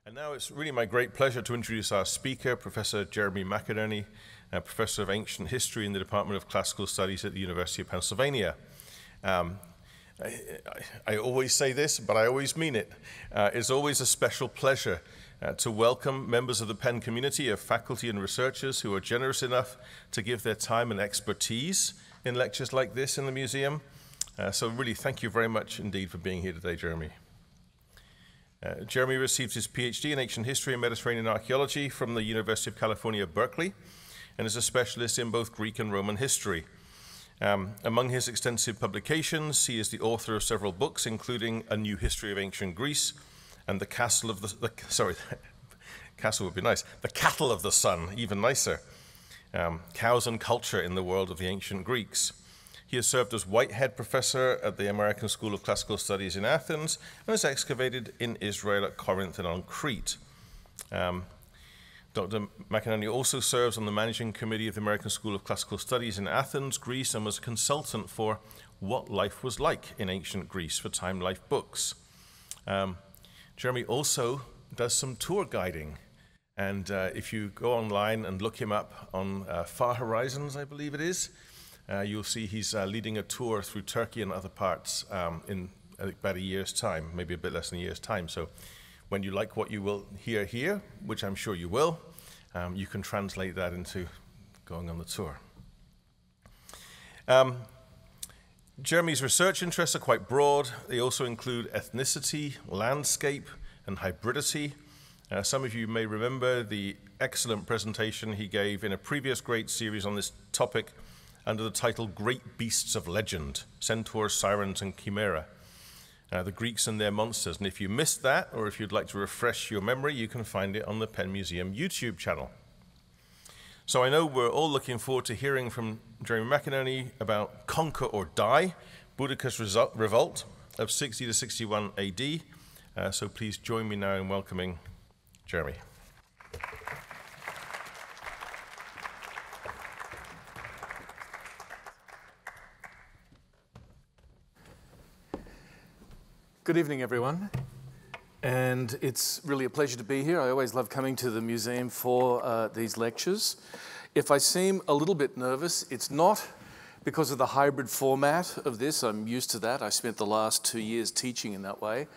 And now it's really my great pleasure to introduce our speaker, Professor Jeremy McInerney, Professor of Ancient History in the Department of Classical Studies at the University of Pennsylvania. I always say this, but I always mean it. It's always a special pleasure to welcome members of the Penn community of faculty and researchers who are generous enough to give their time and expertise in lectures like this in the museum. So really, thank you very much indeed for being here today, Jeremy. Jeremy received his Ph.D. in Ancient History and Mediterranean Archaeology from the University of California, Berkeley, and is a specialist in both Greek and Roman history. Among his extensive publications, he is the author of several books, including A New History of Ancient Greece and The Castle of the Castle would be nice. The Cattle of the Sun, even nicer. Cows and Culture in the World of the Ancient Greeks. He has served as Whitehead Professor at the American School of Classical Studies in Athens and has excavated in Israel at Corinth and on Crete. Dr. McInerney also serves on the Managing Committee of the American School of Classical Studies in Athens, Greece, and was a consultant for What Life Was Like in Ancient Greece for Time Life Books. Jeremy also does some tour guiding. And if you go online and look him up on Far Horizons, I believe it is, you'll see he's leading a tour through Turkey and other parts in about a year's time, maybe a bit less than a year's time. So when you like what you will hear here, which I'm sure you will, you can translate that into going on the tour. Jeremy's research interests are quite broad. They also include ethnicity, landscape, and hybridity. Some of you may remember the excellent presentation he gave in a previous great series on this topic under the title Great Beasts of Legend, Centaurs, Sirens, and Chimera, the Greeks and their monsters. And if you missed that, or if you'd like to refresh your memory, you can find it on the Penn Museum YouTube channel. So I know we're all looking forward to hearing from Jeremy McInerney about Conquer or Die, Boudica's Revolt of 60 to 61 AD. So please join me now in welcoming Jeremy. Good evening, everyone. And it's really a pleasure to be here. I always love coming to the museum for these lectures. If I seem a little bit nervous, it's not because of the hybrid format of this. I'm used to that. I spent the last 2 years teaching in that way.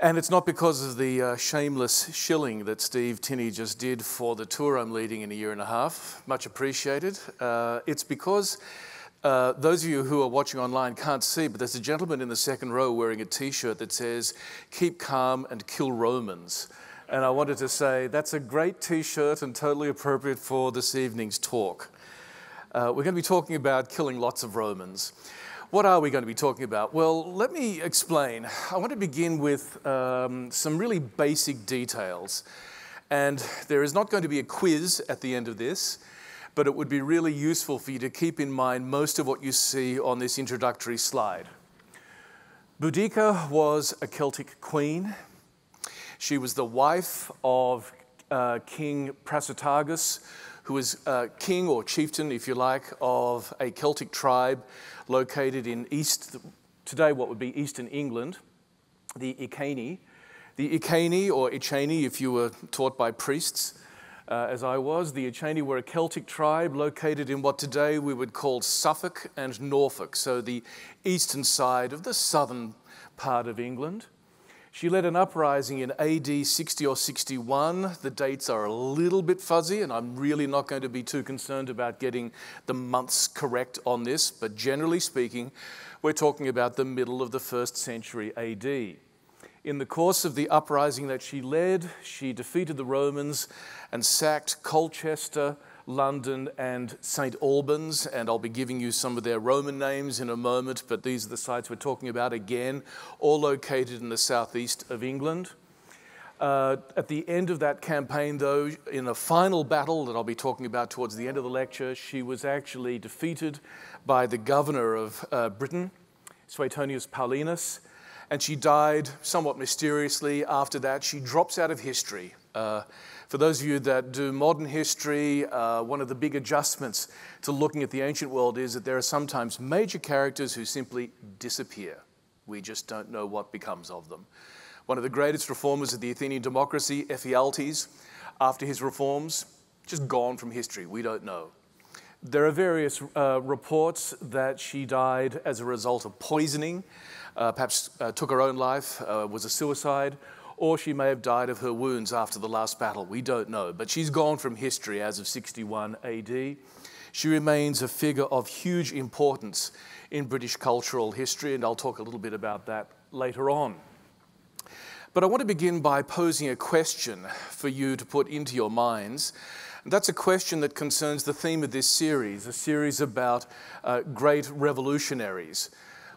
And it's not because of the shameless shilling that Steve Tinney just did for the tour I'm leading in a year and a half. Much appreciated. It's because those of you who are watching online can't see, but there's a gentleman in the second row wearing a t-shirt that says, "Keep calm and kill Romans." And I wanted to say that's a great t-shirt and totally appropriate for this evening's talk. We're going to be talking about killing lots of Romans. What are we going to be talking about? Well, let me explain. I want to begin with some really basic details. And there is not going to be a quiz at the end of this, but it would be really useful for you to keep in mind most of what you see on this introductory slide. Boudica was a Celtic queen. She was the wife of King Prasutagus, who was king or chieftain, if you like, of a Celtic tribe located in today what would be eastern England, the Iceni. The Iceni, or Iceni if you were taught by priests, as I was, the Iceni were a Celtic tribe located in what today we would call Suffolk and Norfolk, so the eastern side of the southern part of England. She led an uprising in AD 60 or 61. The dates are a little bit fuzzy, and I'm really not going to be too concerned about getting the months correct on this, but generally speaking, we're talking about the middle of the 1st century AD. In the course of the uprising that she led, she defeated the Romans and sacked Colchester, London, and St. Albans, and I'll be giving you some of their Roman names in a moment, but these are the sites we're talking about again, all located in the southeast of England. At the end of that campaign, though, in a final battle that I'll be talking about towards the end of the lecture, she was actually defeated by the governor of Britain, Suetonius Paulinus, and she died somewhat mysteriously. After that, she drops out of history. For those of you that do modern history, one of the big adjustments to looking at the ancient world is that there are sometimes major characters who simply disappear. We just don't know what becomes of them. one of the greatest reformers of the Athenian democracy, Ephialtes, after his reforms, just gone from history. We don't know. There are various reports that she died as a result of poisoning, perhaps took her own life, was a suicide, or she may have died of her wounds after the last battle. We don't know. But she's gone from history as of 61 AD. She remains a figure of huge importance in British cultural history, and I'll talk a little bit about that later on. But I want to begin by posing a question for you to put into your minds. And that's a question that concerns the theme of this series, a series about great revolutionaries.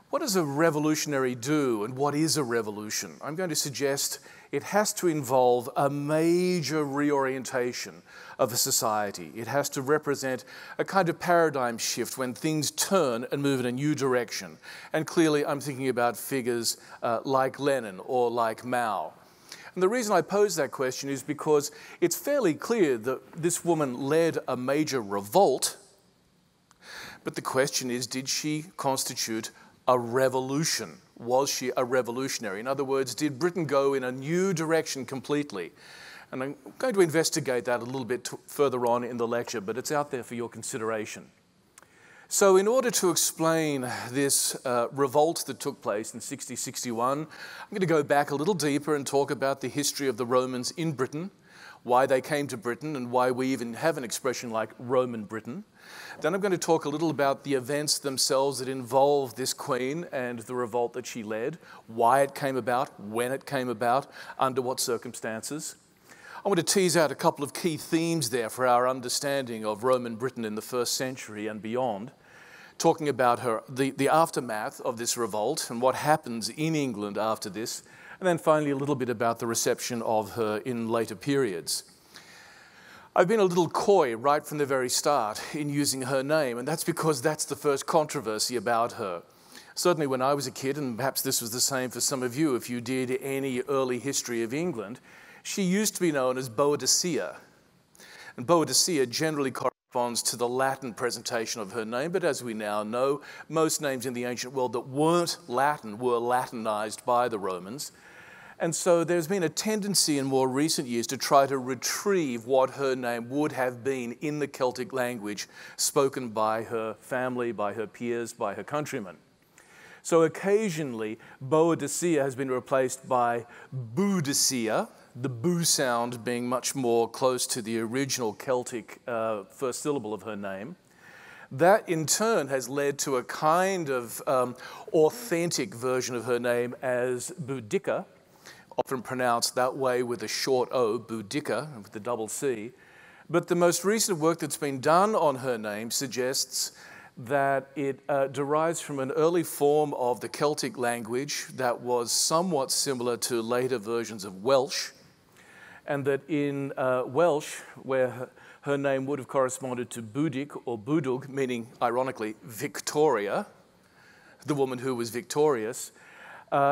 What does a revolutionary do, and what is a revolution? I'm going to suggest it has to involve a major reorientation of a society. It has to represent a kind of paradigm shift when things turn and move in a new direction. And clearly I'm thinking about figures like Lenin or like Mao. And the reason I pose that question is because it's fairly clear that this woman led a major revolt, but the question is, did she constitute a revolution? Was she a revolutionary? In other words, did Britain go in a new direction completely? And I'm going to investigate that a little bit further on in the lecture, but it's out there for your consideration. So in order to explain this revolt that took place in 60-61, I'm going to go back a little deeper and talk about the history of the Romans in Britain, why they came to Britain, and why we even have an expression like Roman Britain. Then I'm going to talk a little about the events themselves that involve this queen and the revolt that she led, why it came about, when it came about, under what circumstances. I want to tease out a couple of key themes there for our understanding of Roman Britain in the first century and beyond, talking about the aftermath of this revolt and what happens in England after this, and then finally a little bit about the reception of her in later periods. I've been a little coy right from the very start in using her name, and that's because that's the first controversy about her. Certainly when I was a kid, and perhaps this was the same for some of you if you did any early history of England, she used to be known as Boudica. And Boudica generally corresponds to the Latin presentation of her name, but as we now know, most names in the ancient world that weren't Latin were Latinized by the Romans. And so there's been a tendency in more recent years to try to retrieve what her name would have been in the Celtic language spoken by her family, by her peers, by her countrymen. So occasionally, Boudica has been replaced by Boudica, the boo sound being much more close to the original Celtic first syllable of her name. That in turn has led to a kind of authentic version of her name as Boudica, often pronounced that way with a short O, Boudica, with the double C. But the most recent work that's been done on her name suggests that it derives from an early form of the Celtic language that was somewhat similar to later versions of Welsh, and that in Welsh, where her name would have corresponded to Boudic or Budug, meaning, ironically, Victoria, the woman who was victorious,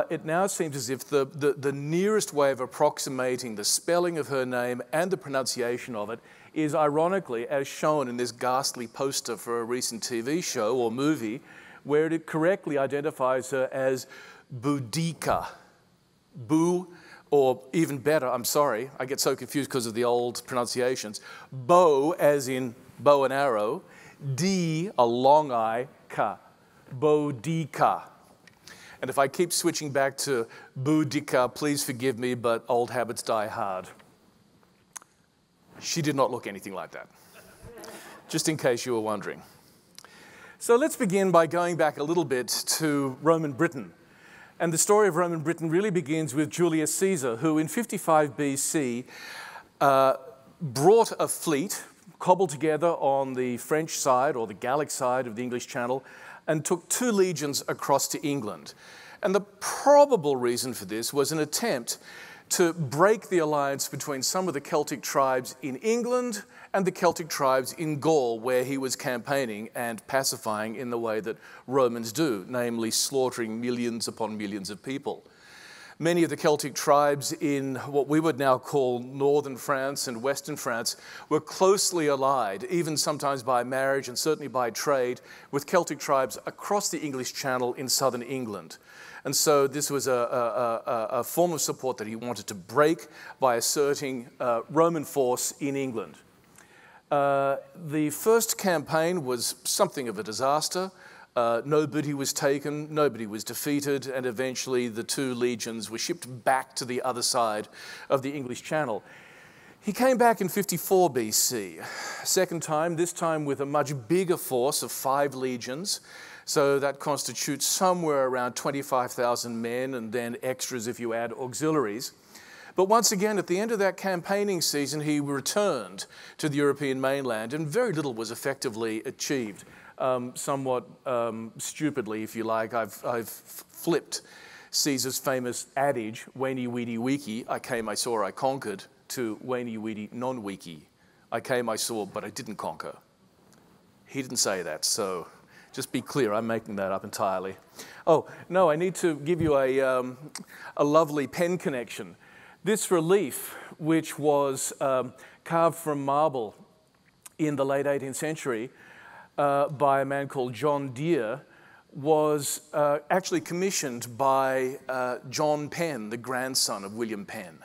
it now seems as if the nearest way of approximating the spelling of her name and the pronunciation of it is, ironically, as shown in this ghastly poster for a recent TV show or movie, where it correctly identifies her as Boudica. Boo, or even better, I'm sorry, I get so confused because of the old pronunciations. Bow, as in bow and arrow, D, a long I, ka. Boudica. And if I keep switching back to Boudica, please forgive me, but old habits die hard. She did not look anything like that, just in case you were wondering. So let's begin by going back a little bit to Roman Britain. And the story of Roman Britain really begins with Julius Caesar, who in 55 BC brought a fleet, cobbled together on the French side or the Gallic side of the English Channel, and took 2 legions across to England. And the probable reason for this was an attempt to break the alliance between some of the Celtic tribes in England and the Celtic tribes in Gaul, where he was campaigning and pacifying in the way that Romans do, namely slaughtering millions upon millions of people. Many of the Celtic tribes in what we would now call northern France and western France were closely allied, even sometimes by marriage and certainly by trade, with Celtic tribes across the English Channel in southern England. And so this was a form of support that he wanted to break by asserting Roman force in England. The first campaign was something of a disaster. No booty was taken, nobody was defeated, and eventually the two legions were shipped back to the other side of the English Channel. He came back in 54 BC, second time, this time with a much bigger force of 5 legions. So that constitutes somewhere around 25,000 men, and then extras if you add auxiliaries. But once again, at the end of that campaigning season, he returned to the European mainland, and very little was effectively achieved. Somewhat stupidly, if you like, I've flipped Caesar's famous adage, "Veni, vidi, vici," I came, I saw, I conquered, to "Veni, vidi, non vici," I came, I saw, but I didn't conquer. He didn't say that, so just be clear, I'm making that up entirely. Oh, no, I need to give you a lovely pen connection. This relief, which was carved from marble in the late 18th century, by a man called John Deere, was actually commissioned by John Penn, the grandson of William Penn.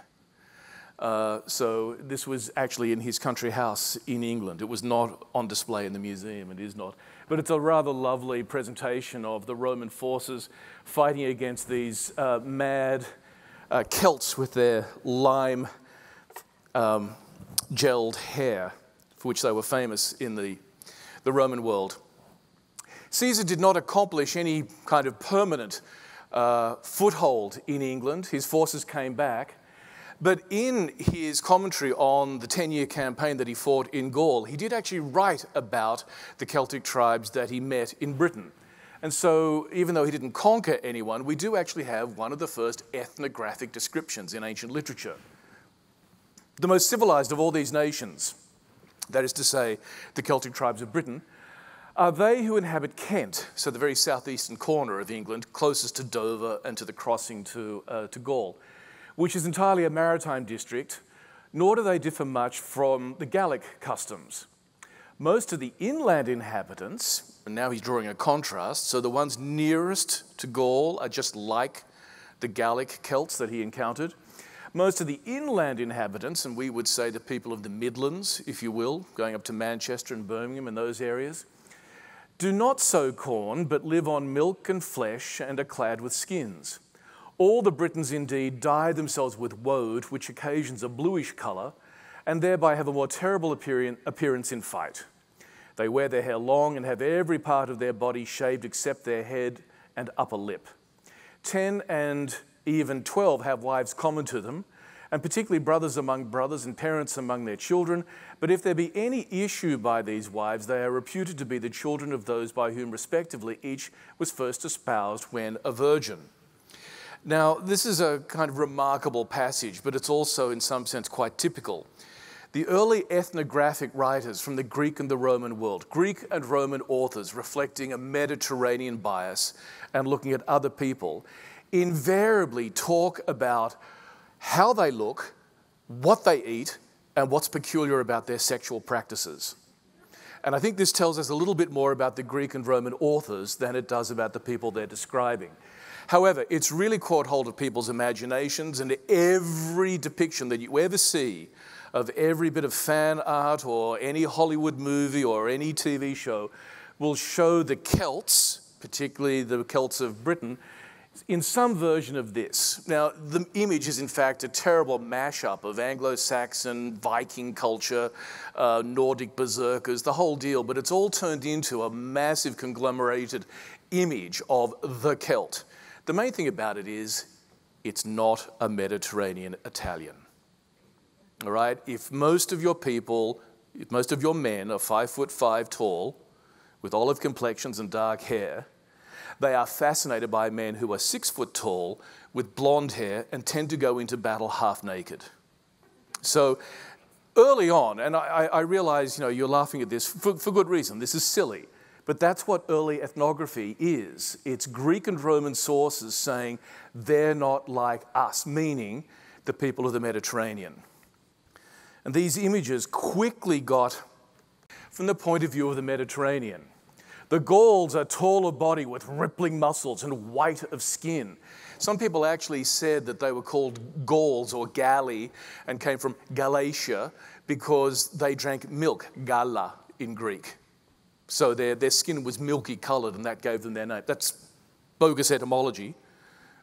So this was actually in his country house in England. It was not on display in the museum, it is not. But it's a rather lovely presentation of the Roman forces fighting against these mad Celts with their lime gelled hair, for which they were famous in the Roman world. Caesar did not accomplish any kind of permanent foothold in England. His forces came back. But in his commentary on the 10-year campaign that he fought in Gaul, he did actually write about the Celtic tribes that he met in Britain. And so, even though he didn't conquer anyone, we do actually have one of the first ethnographic descriptions in ancient literature. The most civilized of all these nations, that is to say, the Celtic tribes of Britain, are they who inhabit Kent, so the very southeastern corner of England, closest to Dover and to the crossing to Gaul, which is entirely a maritime district, nor do they differ much from the Gallic customs. Most of the inland inhabitants, and now he's drawing a contrast, so the ones nearest to Gaul are just like the Gallic Celts that he encountered. Most of the inland inhabitants, and we would say the people of the Midlands, if you will, going up to Manchester and Birmingham and those areas, do not sow corn, but live on milk and flesh and are clad with skins. All the Britons indeed dye themselves with woad, which occasions a bluish colour, and thereby have a more terrible appearance in fight. They wear their hair long and have every part of their body shaved except their head and upper lip. 10 and even 12 have wives common to them, and particularly brothers among brothers and parents among their children. But if there be any issue by these wives, they are reputed to be the children of those by whom respectively each was first espoused when a virgin. Now, this is a kind of remarkable passage, but it's also in some sense quite typical. The early ethnographic writers from the Greek and the Roman world, Greek and Roman authors reflecting a Mediterranean bias and looking at other people, invariably talk about how they look, what they eat, and what's peculiar about their sexual practices. And I think this tells us a little bit more about the Greek and Roman authors than it does about the people they're describing. However, it's really caught hold of people's imaginations, and every depiction that you ever see of every bit of fan art or any Hollywood movie or any TV show will show the Celts, particularly the Celts of Britain, in some version of this. Now, the image is in fact a terrible mashup of Anglo-Saxon, Viking culture, Nordic berserkers, the whole deal, but it's all turned into a massive conglomerated image of the Celt. The main thing about it is it's not a Mediterranean Italian. All right? If most of your people, if most of your men are 5'5" tall, with olive complexions and dark hair, they are fascinated by men who are 6 foot tall with blonde hair and tend to go into battle half naked. So early on, and I realize you're laughing at this for good reason, this is silly, But that's what early ethnography is. It's Greek and Roman sources saying they're not like us, meaning the people of the Mediterranean. And these images quickly got from the point of view of the Mediterranean. The Gauls are tall of body with rippling muscles and white of skin. Some people actually said that they were called Gauls or Galli and came from Galatia because they drank milk, Gala in Greek. So their skin was milky coloured and that gave them their name. That's bogus etymology,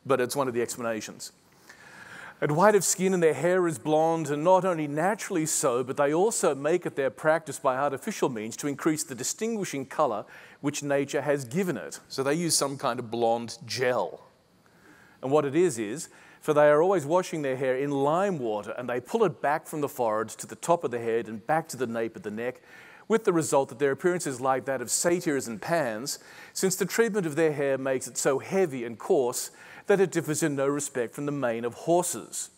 but it's one of the explanations. And white of skin and their hair is blonde, and not only naturally so, but they also make it their practice by artificial means to increase the distinguishing colour which nature has given it. So they use some kind of blonde gel. And what it is, for they are always washing their hair in lime water, and they pull it back from the forehead to the top of the head and back to the nape of the neck, with the result that their appearance is like that of satyrs and pans, since the treatment of their hair makes it so heavy and coarse that it differs in no respect from the mane of horses.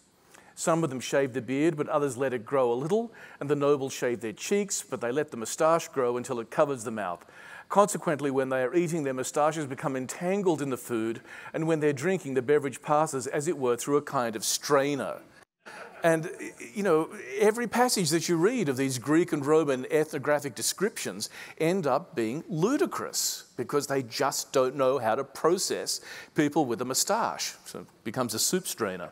Some of them shave the beard, but others let it grow a little, and the nobles shave their cheeks, but they let the moustache grow until it covers the mouth. Consequently, when they are eating, their moustaches become entangled in the food, and when they're drinking, the beverage passes, as it were, through a kind of strainer. And, you know, every passage that you read of these Greek and Roman ethnographic descriptions end up being ludicrous because they just don't know how to process people with a moustache. So it becomes a soup strainer.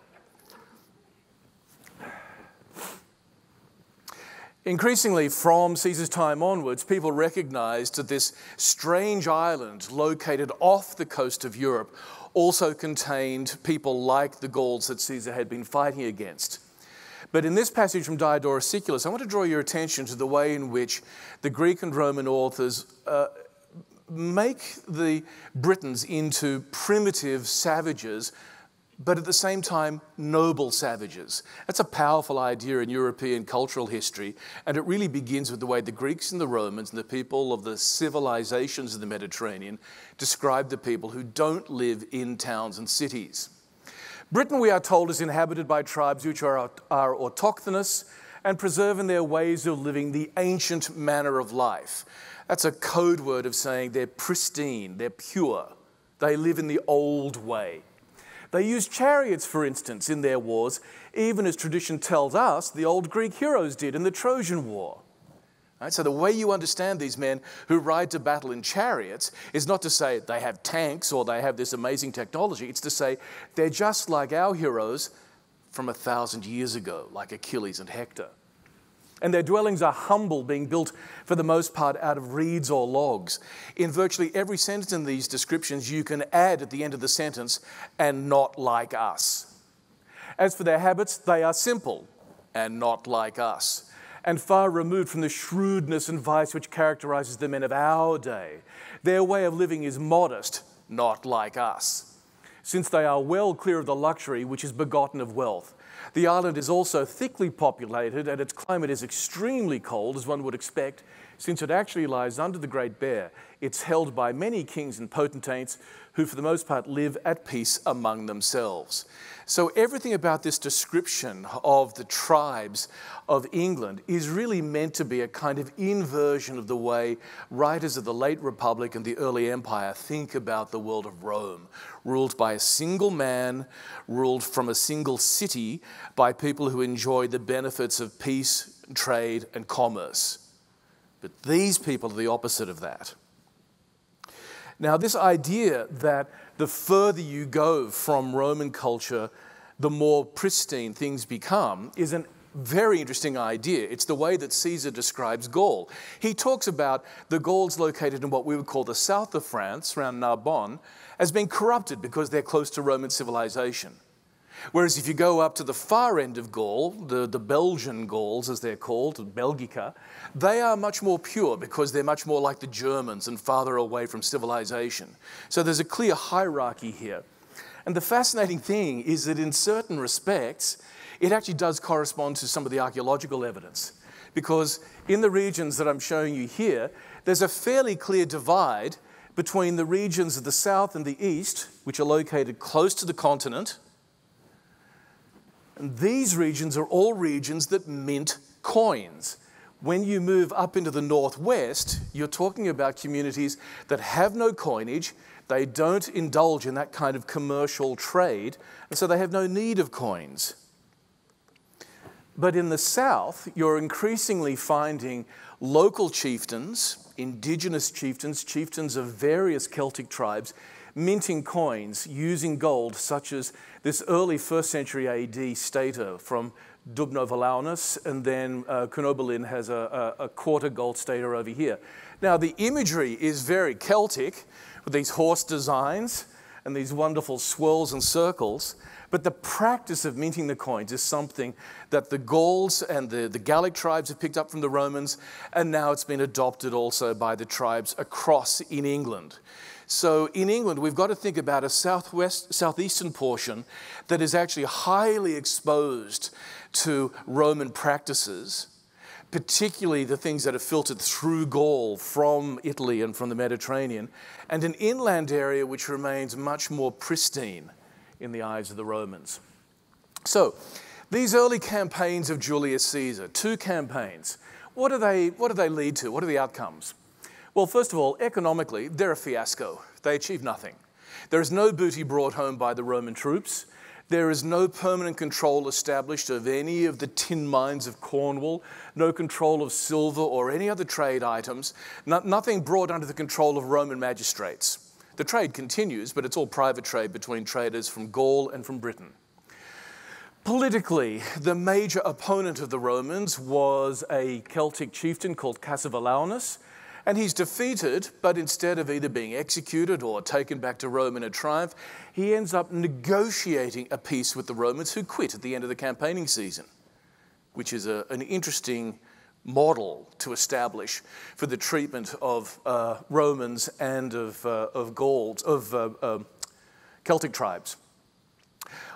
Increasingly, from Caesar's time onwards, people recognized that this strange island located off the coast of Europe also contained people like the Gauls that Caesar had been fighting against. But in this passage from Diodorus Siculus, I want to draw your attention to the way in which the Greek and Roman authors make the Britons into primitive savages, but at the same time, noble savages. That's a powerful idea in European cultural history, and it really begins with the way the Greeks and the Romans and the people of the civilizations of the Mediterranean describe the people who don't live in towns and cities. Britain, we are told, is inhabited by tribes which are autochthonous and preserve in their ways of living the ancient manner of life. That's a code word of saying they're pristine, they're pure. They live in the old way. They use chariots, for instance, in their wars, even as tradition tells us the old Greek heroes did in the Trojan War. Right? So the way you understand these men who ride to battle in chariots is not to say they have tanks or they have this amazing technology. It's to say they're just like our heroes from 1,000 years ago, like Achilles and Hector. And their dwellings are humble, being built for the most part out of reeds or logs. In virtually every sentence in these descriptions, you can add at the end of the sentence, and not like us. As for their habits, they are simple and not like us, and far removed from the shrewdness and vice which characterizes the men of our day. Their way of living is modest, not like us, since they are well clear of the luxury which is begotten of wealth. The island is also thickly populated, and its climate is extremely cold, as one would expect, since it actually lies under the Great Bear. It's held by many kings and potentates who, for the most part, live at peace among themselves. So everything about this description of the tribes of England is really meant to be a kind of inversion of the way writers of the late Republic and the early Empire think about the world of Rome, ruled by a single man, ruled from a single city by people who enjoy the benefits of peace, trade, and commerce. But these people are the opposite of that. Now, this idea that the further you go from Roman culture, the more pristine things become is a very interesting idea. It's the way that Caesar describes Gaul. He talks about the Gauls located in what we would call the south of France, around Narbonne, as being corrupted because they're close to Roman civilization. Whereas if you go up to the far end of Gaul, the Belgian Gauls, as they're called, Belgica, they are much more pure because they're much more like the Germans and farther away from civilization. So there's a clear hierarchy here. And the fascinating thing is that in certain respects, it actually does correspond to some of the archaeological evidence. Because in the regions that I'm showing you here, there's a fairly clear divide between the regions of the south and the east, which are located close to the continent. And these regions are all regions that mint coins, When you move up into the northwest, you're talking about communities that have no coinage, they don't indulge in that kind of commercial trade, and so they have no need of coins. But in the south, you're increasingly finding local chieftains, indigenous chieftains, chieftains of various Celtic tribes, minting coins using gold, such as this early 1st century AD stater from Dubno-Valaunus, and then Cunobalin has a quarter gold stater over here. Now, the imagery is very Celtic, with these horse designs and these wonderful swirls and circles, but the practice of minting the coins is something that the Gauls and the Gallic tribes have picked up from the Romans, and now it's been adopted also by the tribes across in England. So in England, we've got to think about a southeastern portion that is actually highly exposed to Roman practices, particularly the things that are filtered through Gaul from Italy and from the Mediterranean, and an inland area which remains much more pristine in the eyes of the Romans. So these early campaigns of Julius Caesar, 2 campaigns, what do they lead to? What are the outcomes? Well, first of all, economically, they're a fiasco. They achieve nothing. There is no booty brought home by the Roman troops. There is no permanent control established of any of the tin mines of Cornwall, no control of silver or any other trade items, nothing brought under the control of Roman magistrates. The trade continues, but it's all private trade between traders from Gaul and from Britain. Politically, the major opponent of the Romans was a Celtic chieftain called Cassivelaunus, and he's defeated, but instead of either being executed or taken back to Rome in a triumph, he ends up negotiating a peace with the Romans, who quit at the end of the campaigning season, which is an interesting model to establish for the treatment of Romans and of Gauls, of Celtic tribes.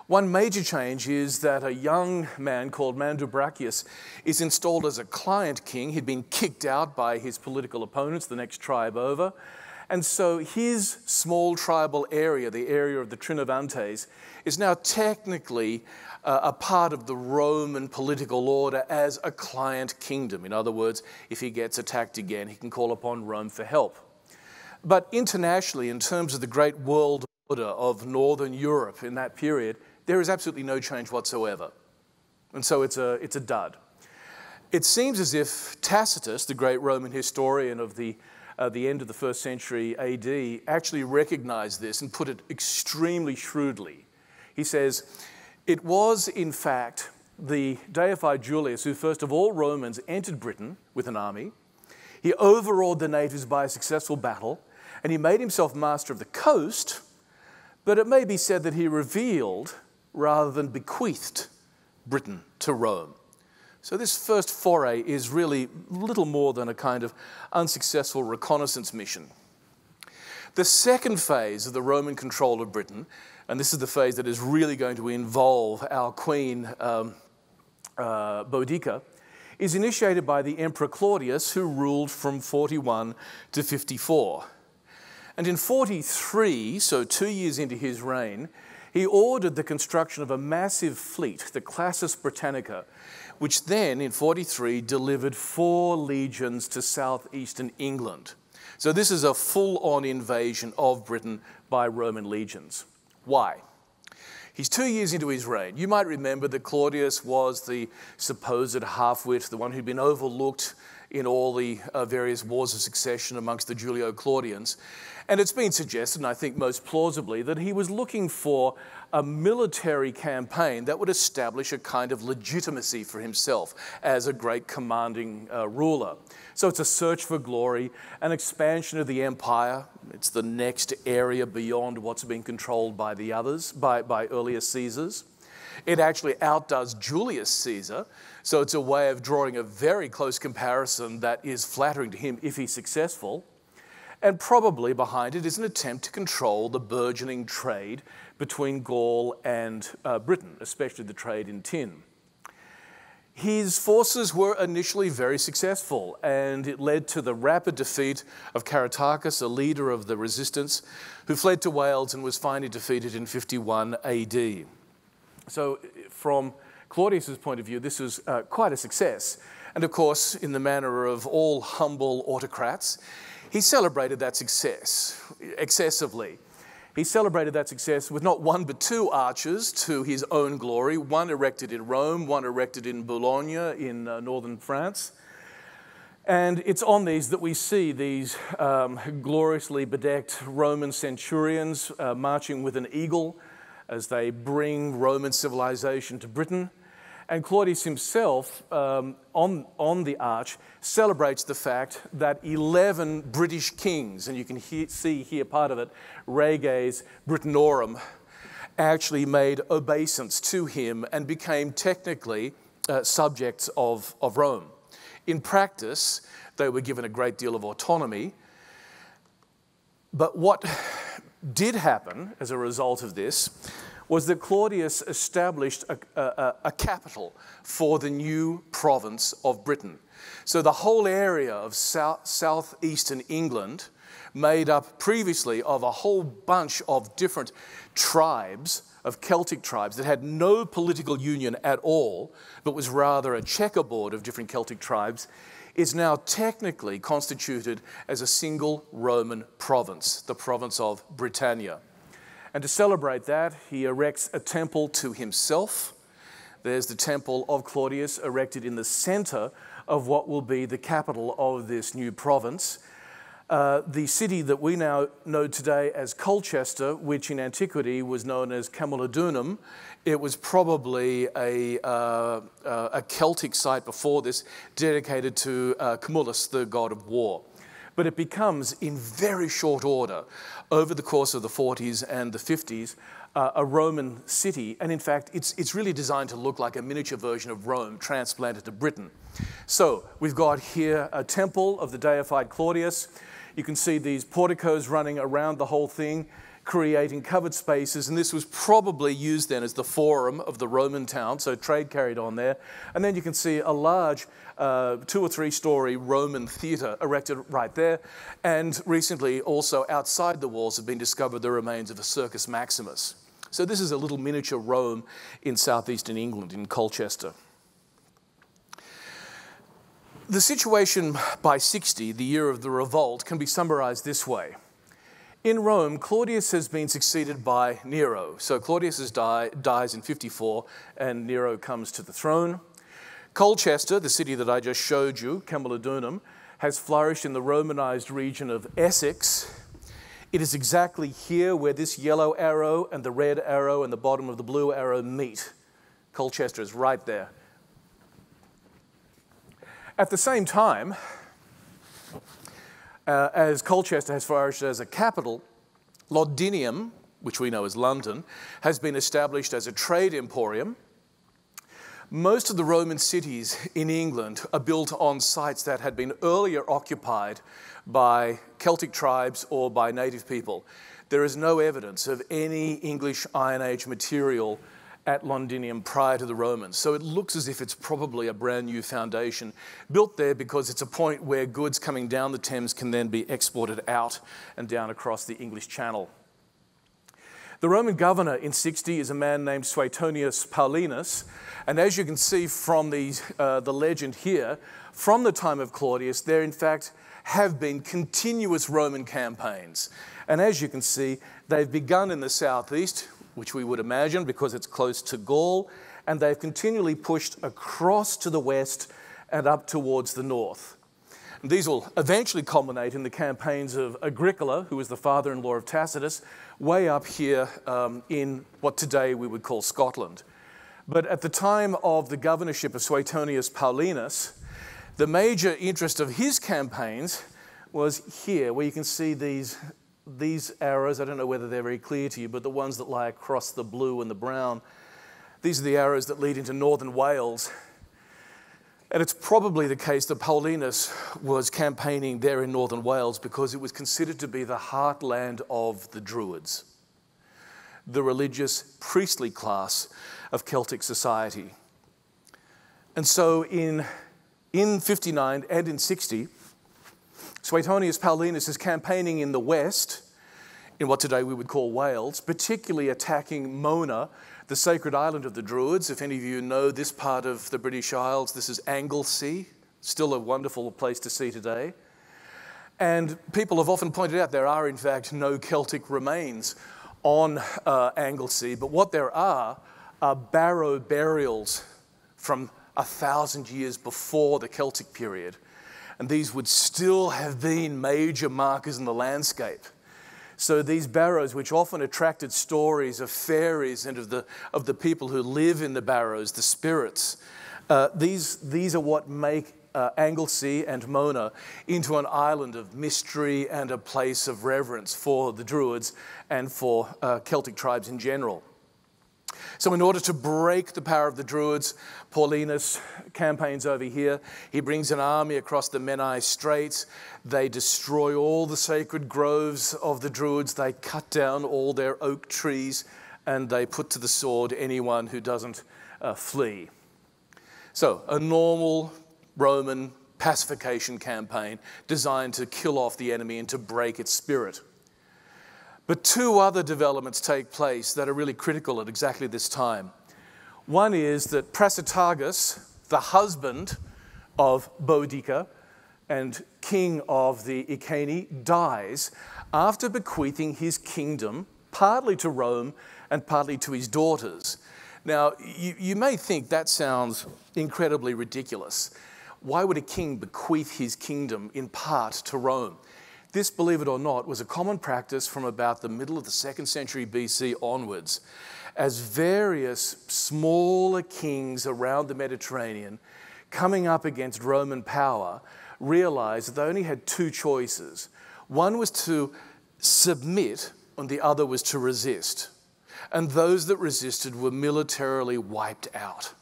One major change is that a young man called Mandubracius is installed as a client king. He'd been kicked out by his political opponents, the next tribe over. And so his small tribal area, the area of the Trinovantes, is now technically a part of the Roman political order as a client kingdom. In other words, if he gets attacked again, he can call upon Rome for help. But internationally, in terms of the great world order of Northern Europe in that period, there is absolutely no change whatsoever. And so it's a dud. It seems as if Tacitus, the great Roman historian of the end of the 1st century AD, actually recognized this and put it extremely shrewdly. He says, it was in fact the deified Julius who first of all Romans entered Britain with an army. He overawed the natives by a successful battle, and he made himself master of the coast, but it may be said that he revealed rather than bequeathed Britain to Rome. So this first foray is really little more than a kind of unsuccessful reconnaissance mission. The second phase of the Roman control of Britain, and this is the phase that is really going to involve our queen Boudica, is initiated by the Emperor Claudius, who ruled from 41 to 54. And in 43, so 2 years into his reign, he ordered the construction of a massive fleet, the Classis Britannica, which then, in 43, delivered 4 legions to southeastern England. So this is a full-on invasion of Britain by Roman legions. Why? He's 2 years into his reign. You might remember that Claudius was the supposed half-wit, the one who'd been overlooked in all the various wars of succession amongst the Julio-Claudians. And it's been suggested, and I think most plausibly, that he was looking for a military campaign that would establish a kind of legitimacy for himself as a great commanding ruler. So it's a search for glory, an expansion of the empire. It's the next area beyond what's been controlled by the others, by earlier Caesars. It actually outdoes Julius Caesar, so it's a way of drawing a very close comparison that is flattering to him if he's successful. And probably behind it is an attempt to control the burgeoning trade between Gaul and Britain, especially the trade in tin. His forces were initially very successful, and it led to the rapid defeat of Caratacus, a leader of the resistance, who fled to Wales and was finally defeated in 51 AD. So from Claudius's point of view, this was quite a success. And of course, in the manner of all humble autocrats, he celebrated that success excessively. He celebrated that success with not one but two arches to his own glory, one erected in Rome, one erected in Boulogne in northern France. And it's on these that we see these gloriously bedecked Roman centurions marching with an eagle as they bring Roman civilization to Britain. And Claudius himself, on the arch, celebrates the fact that 11 British kings, and you can see here part of it, Reges Britannorum, actually made obeisance to him and became technically subjects of Rome. In practice, they were given a great deal of autonomy. But what did happen as a result of this was that Claudius established a capital for the new province of Britain. So the whole area of southeastern England, made up previously of a whole bunch of different tribes, of Celtic tribes that had no political union at all, but was rather a checkerboard of different Celtic tribes, is now technically constituted as a single Roman province, the province of Britannia. And to celebrate that, he erects a temple to himself. There's the temple of Claudius erected in the center of what will be the capital of this new province. The city that we now know today as Colchester, which in antiquity was known as Camelot, it was probably a Celtic site before this, dedicated to Camulus, the god of war. But it becomes, in very short order, over the course of the 40s and the 50s, a Roman city. And in fact, it's really designed to look like a miniature version of Rome transplanted to Britain. So we've got here a temple of the deified Claudius. You can see these porticos running around the whole thing, creating covered spaces, and this was probably used then as the forum of the Roman town, so trade carried on there. And then you can see a large 2 or 3 story Roman theatre erected right there, and recently also outside the walls have been discovered the remains of a Circus Maximus. So this is a little miniature Rome in southeastern England, in Colchester. The situation by 60, the year of the revolt, can be summarized this way. In Rome, Claudius has been succeeded by Nero. So Claudius dies in 54 and Nero comes to the throne. Colchester, the city that I just showed you, Camelot, has flourished in the Romanized region of Essex. It is exactly here where this yellow arrow and the red arrow and the bottom of the blue arrow meet. Colchester is right there. At the same time, as Colchester has flourished as a capital, Londinium, which we know as London, has been established as a trade emporium. Most of the Roman cities in England are built on sites that had been earlier occupied by Celtic tribes or by native people. There is no evidence of any English Iron Age material at Londinium prior to the Romans. So it looks as if it's probably a brand new foundation built there because it's a point where goods coming down the Thames can then be exported out and down across the English Channel. The Roman governor in 60 is a man named Suetonius Paulinus, and as you can see from the legend here, from the time of Claudius, there in fact have been continuous Roman campaigns. And as you can see, they've begun in the southeast, which we would imagine because it's close to Gaul, and they've continually pushed across to the west and up towards the north. And these will eventually culminate in the campaigns of Agricola, who was the father-in-law of Tacitus, way up here in what today we would call Scotland. But at the time of the governorship of Suetonius Paulinus, the major interest of his campaigns was here, where you can see these arrows. I don't know whether they're very clear to you, but the ones that lie across the blue and the brown, these are the arrows that lead into northern Wales. And it's probably the case that Paulinus was campaigning there in northern Wales because it was considered to be the heartland of the Druids, the religious priestly class of Celtic society. And so in 59 and in 60, Suetonius Paulinus is campaigning in the west, in what today we would call Wales, particularly attacking Mona, the sacred island of the Druids. If any of you know this part of the British Isles, this is Anglesey, still a wonderful place to see today. And people have often pointed out there are, in fact, no Celtic remains on Anglesey, but what there are barrow burials from 1,000 years before the Celtic period. And these would still have been major markers in the landscape. So these barrows, which often attracted stories of fairies and of the people who live in the barrows, the spirits, these are what make Anglesey and Mona into an island of mystery and a place of reverence for the Druids and for Celtic tribes in general. So in order to break the power of the Druids, Paulinus campaigns over here. He brings an army across the Menai Straits. They destroy all the sacred groves of the Druids. They cut down all their oak trees, and they put to the sword anyone who doesn't flee. So a normal Roman pacification campaign designed to kill off the enemy and to break its spirit. But two other developments take place that are really critical at exactly this time. One is that Prasutagus, the husband of Boudica and king of the Iceni, dies after bequeathing his kingdom partly to Rome and partly to his daughters. Now, you may think that sounds incredibly ridiculous. Why would a king bequeath his kingdom in part to Rome? This, believe it or not, was a common practice from about the middle of the 2nd century BC onwards, as various smaller kings around the Mediterranean coming up against Roman power realized that they only had two choices. One was to submit, and the other was to resist. And those that resisted were militarily wiped out.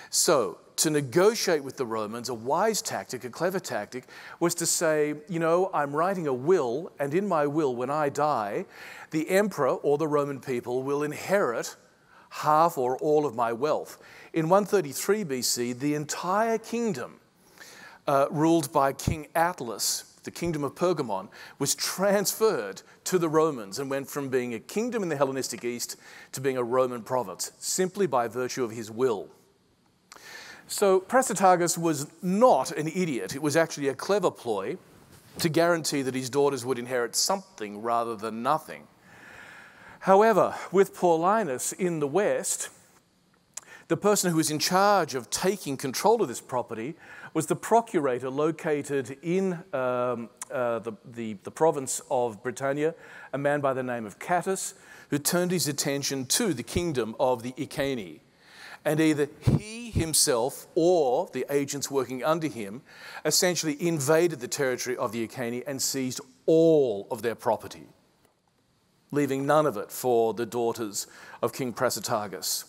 So, to negotiate with the Romans, a wise tactic, a clever tactic, was to say, you know, I'm writing a will, and in my will, when I die, the emperor or the Roman people will inherit half or all of my wealth. In 133 BC, the entire kingdom, ruled by King Attalus, the kingdom of Pergamon, was transferred to the Romans and went from being a kingdom in the Hellenistic East to being a Roman province, simply by virtue of his will. So Prasutagus was not an idiot. It was actually a clever ploy to guarantee that his daughters would inherit something rather than nothing. However, with Paulinus in the West, the person who was in charge of taking control of this property was the procurator located in the province of Britannia, a man by the name of Catus, who turned his attention to the kingdom of the Iceni. And either he himself or the agents working under him essentially invaded the territory of the Iceni and seized all of their property, leaving none of it for the daughters of King Prasutagus.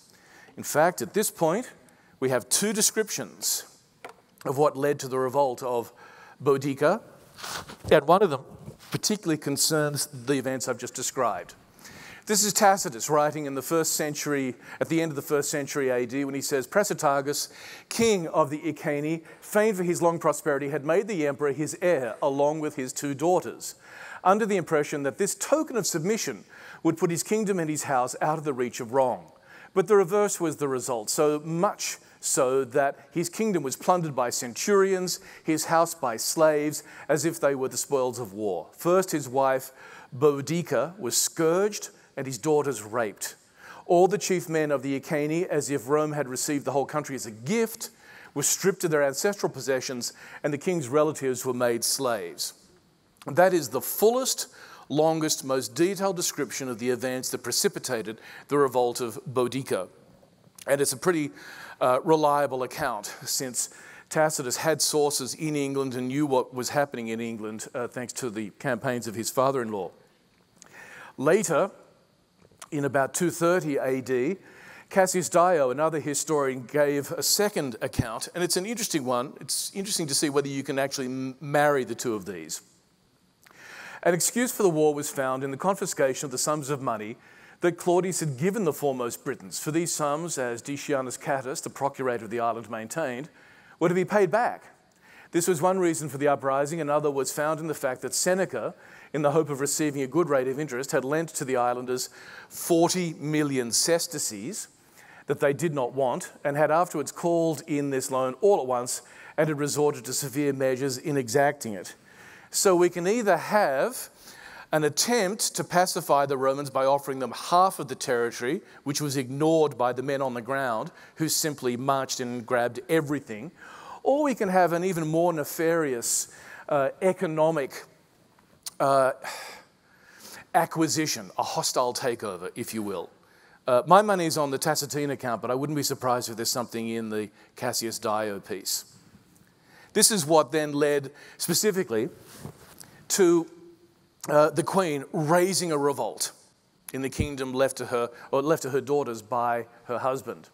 In fact, at this point, we have two descriptions of what led to the revolt of Boudica, and one of them particularly concerns the events I've just described. This is Tacitus writing in the 1st century, at the end of the 1st century AD, when he says, Prasutagus, king of the Iceni, famed for his long prosperity, had made the emperor his heir along with his two daughters, under the impression that this token of submission would put his kingdom and his house out of the reach of wrong. But the reverse was the result, so much so that his kingdom was plundered by centurions, his house by slaves, as if they were the spoils of war. First, his wife Boudica was scourged, and his daughters raped. All the chief men of the Iceni, as if Rome had received the whole country as a gift, were stripped of their ancestral possessions, and the king's relatives were made slaves. And that is the fullest, longest, most detailed description of the events that precipitated the revolt of Boudica. And it's a pretty reliable account, since Tacitus had sources in England and knew what was happening in England thanks to the campaigns of his father-in-law. Later, in about 230 AD, Cassius Dio, another historian, gave a second account, and it's an interesting one. It's interesting to see whether you can actually marry the two of these. An excuse for the war was found in the confiscation of the sums of money that Claudius had given the foremost Britons. For these sums, as Decianus Catus, the procurator of the island, maintained, were to be paid back. This was one reason for the uprising. Another was found in the fact that Seneca, in the hope of receiving a good rate of interest, had lent to the islanders 40 million sesterces that they did not want, and had afterwards called in this loan all at once and had resorted to severe measures in exacting it. So we can either have an attempt to pacify the Romans by offering them half of the territory, which was ignored by the men on the ground, who simply marched in and grabbed everything, or we can have an even more nefarious economic acquisition, a hostile takeover, if you will. My money is on the Tacitina account, but I wouldn't be surprised if there's something in the Cassius Dio piece. This is what then led specifically to the Queen raising a revolt in the kingdom left to her daughters by her husband.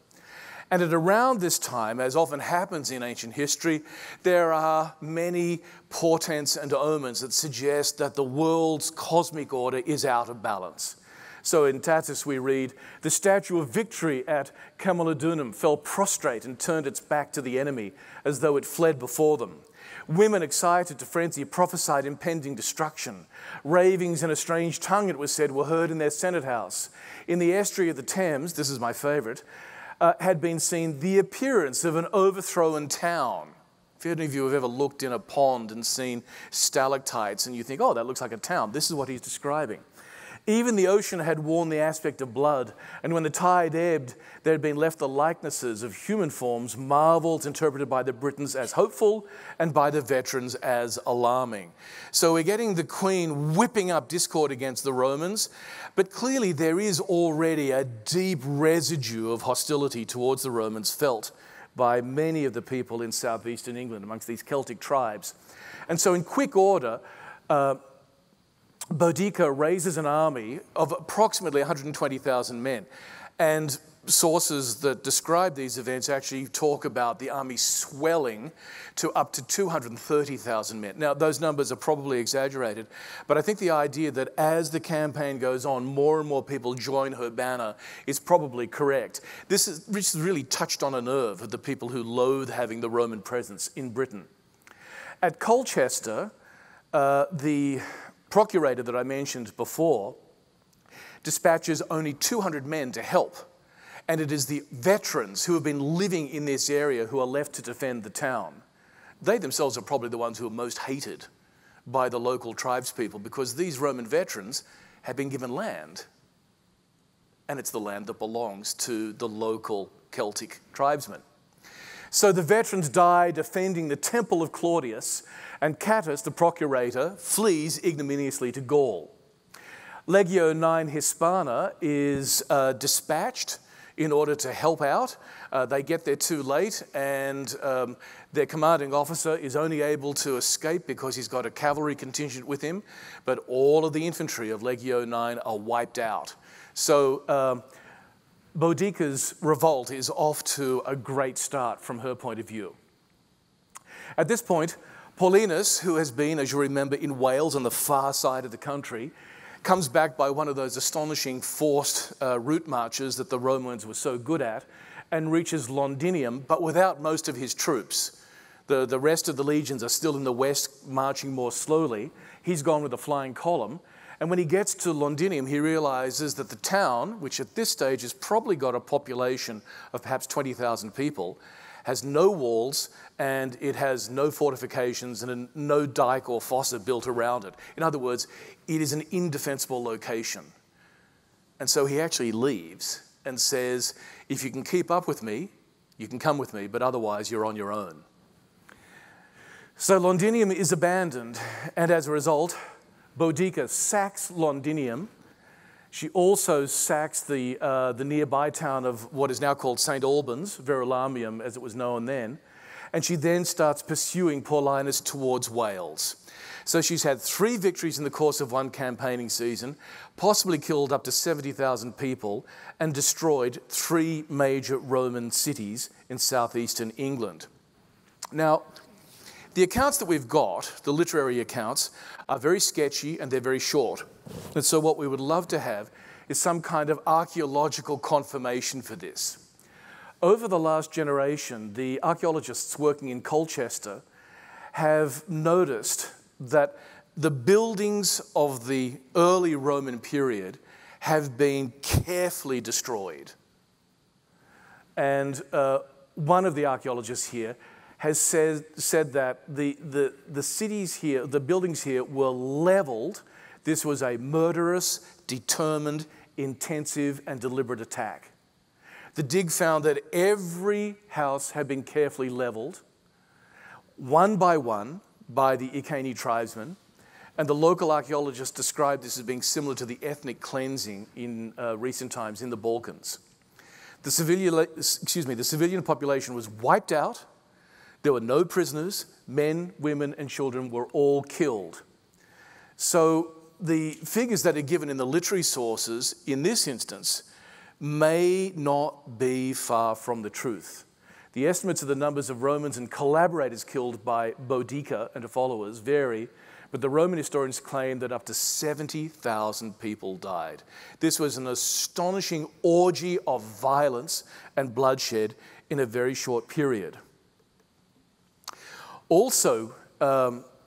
And at around this time, as often happens in ancient history, there are many portents and omens that suggest that the world's cosmic order is out of balance. So in Tacitus we read, the statue of victory at Camelot fell prostrate and turned its back to the enemy as though it fled before them. Women excited to frenzy prophesied impending destruction. Ravings in a strange tongue, it was said, were heard in their senate house. In the estuary of the Thames, this is my favourite, had been seen the appearance of an overthrown town. If any of you have ever looked in a pond and seen stalactites and you think, oh, that looks like a town, this is what he's describing. Even the ocean had worn the aspect of blood, and when the tide ebbed, there had been left the likenesses of human forms, marvels interpreted by the Britons as hopeful and by the veterans as alarming. So we're getting the Queen whipping up discord against the Romans, but clearly there is already a deep residue of hostility towards the Romans felt by many of the people in southeastern England amongst these Celtic tribes. And so in quick order, Boudica raises an army of approximately 120,000 men. And sources that describe these events actually talk about the army swelling to up to 230,000 men. Now, those numbers are probably exaggerated, but I think the idea that as the campaign goes on, more and more people join her banner is probably correct. This has really touched on a nerve of the people who loathe having the Roman presence in Britain. At Colchester, the procurator that I mentioned before dispatches only 200 men to help. And it is the veterans who have been living in this area who are left to defend the town. They themselves are probably the ones who are most hated by the local tribespeople because these Roman veterans have been given land. And it's the land that belongs to the local Celtic tribesmen. So the veterans die defending the temple of Claudius, and Catus, the procurator, flees ignominiously to Gaul. Legio 9 Hispana is dispatched in order to help out. They get there too late, and their commanding officer is only able to escape because he's got a cavalry contingent with him, but all of the infantry of Legio 9 are wiped out. So Boudica's revolt is off to a great start from her point of view. At this point, Paulinus, who has been, as you remember, in Wales on the far side of the country, comes back by one of those astonishing forced route marches that the Romans were so good at and reaches Londinium, but without most of his troops. The rest of the legions are still in the west, marching more slowly. He's gone with a flying column. And when he gets to Londinium, he realizes that the town, which at this stage has probably got a population of perhaps 20,000 people, has no walls and it has no fortifications and no dike or fossa built around it. In other words, it is an indefensible location. And so he actually leaves and says, if you can keep up with me, you can come with me, but otherwise you're on your own. So Londinium is abandoned, and as a result, Boudica sacks Londinium. She also sacks the nearby town of what is now called St. Albans, Verulamium as it was known then, and she then starts pursuing Paulinus towards Wales. So she's had 3 victories in the course of one campaigning season, possibly killed up to 70,000 people, and destroyed 3 major Roman cities in southeastern England. Now, the accounts that we've got, the literary accounts, are very sketchy and they're very short. And so what we would love to have is some kind of archaeological confirmation for this. Over the last generation, the archaeologists working in Colchester have noticed that the buildings of the early Roman period have been carefully destroyed. And one of the archaeologists here has said that the cities here, the buildings here were leveled. This was a murderous, determined, intensive, and deliberate attack. The dig found that every house had been carefully leveled, one by the Iceni tribesmen, and the local archaeologists described this as being similar to the ethnic cleansing in recent times in the Balkans. The civilian population was wiped out. There were no prisoners. Men, women, and children were all killed. So the figures that are given in the literary sources in this instance may not be far from the truth. The estimates of the numbers of Romans and collaborators killed by Boudica and her followers vary, but the Roman historians claim that up to 70,000 people died. This was an astonishing orgy of violence and bloodshed in a very short period. Also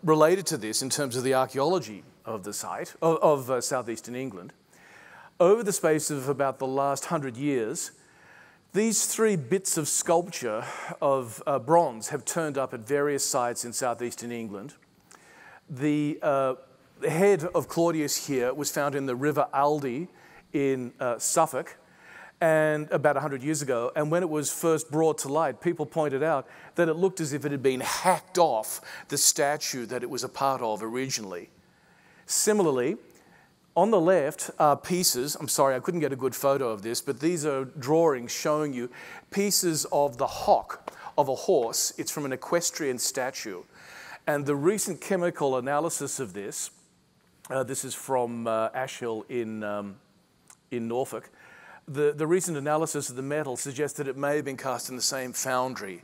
related to this in terms of the archaeology of the site, of southeastern England, over the space of about the last 100 years, these three bits of sculpture of bronze have turned up at various sites in southeastern England. The head of Claudius here was found in the River Aldi in Suffolk, and about 100 years ago, and when it was first brought to light, people pointed out that it looked as if it had been hacked off the statue that it was a part of originally. Similarly, on the left are pieces, I'm sorry, I couldn't get a good photo of this, but these are drawings showing you pieces of the hock of a horse. It's from an equestrian statue. And the recent chemical analysis of this, this is from Ash Hill in Norfolk, the recent analysis of the metal suggests that it may have been cast in the same foundry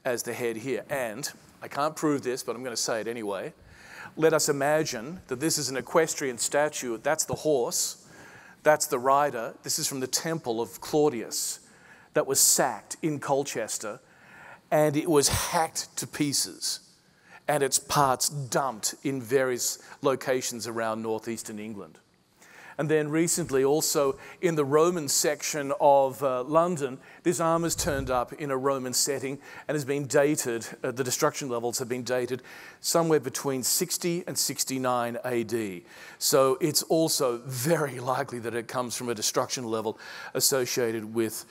as the head here. And, I can't prove this, but I'm going to say it anyway, let us imagine that this is an equestrian statue. That's the horse, that's the rider. This is from the temple of Claudius that was sacked in Colchester, and it was hacked to pieces, and its parts dumped in various locations around northeastern England. And then recently also in the Roman section of London, this armor's turned up in a Roman setting and has been dated, the destruction levels have been dated somewhere between 60 and 69 AD. So it's also very likely that it comes from a destruction level associated with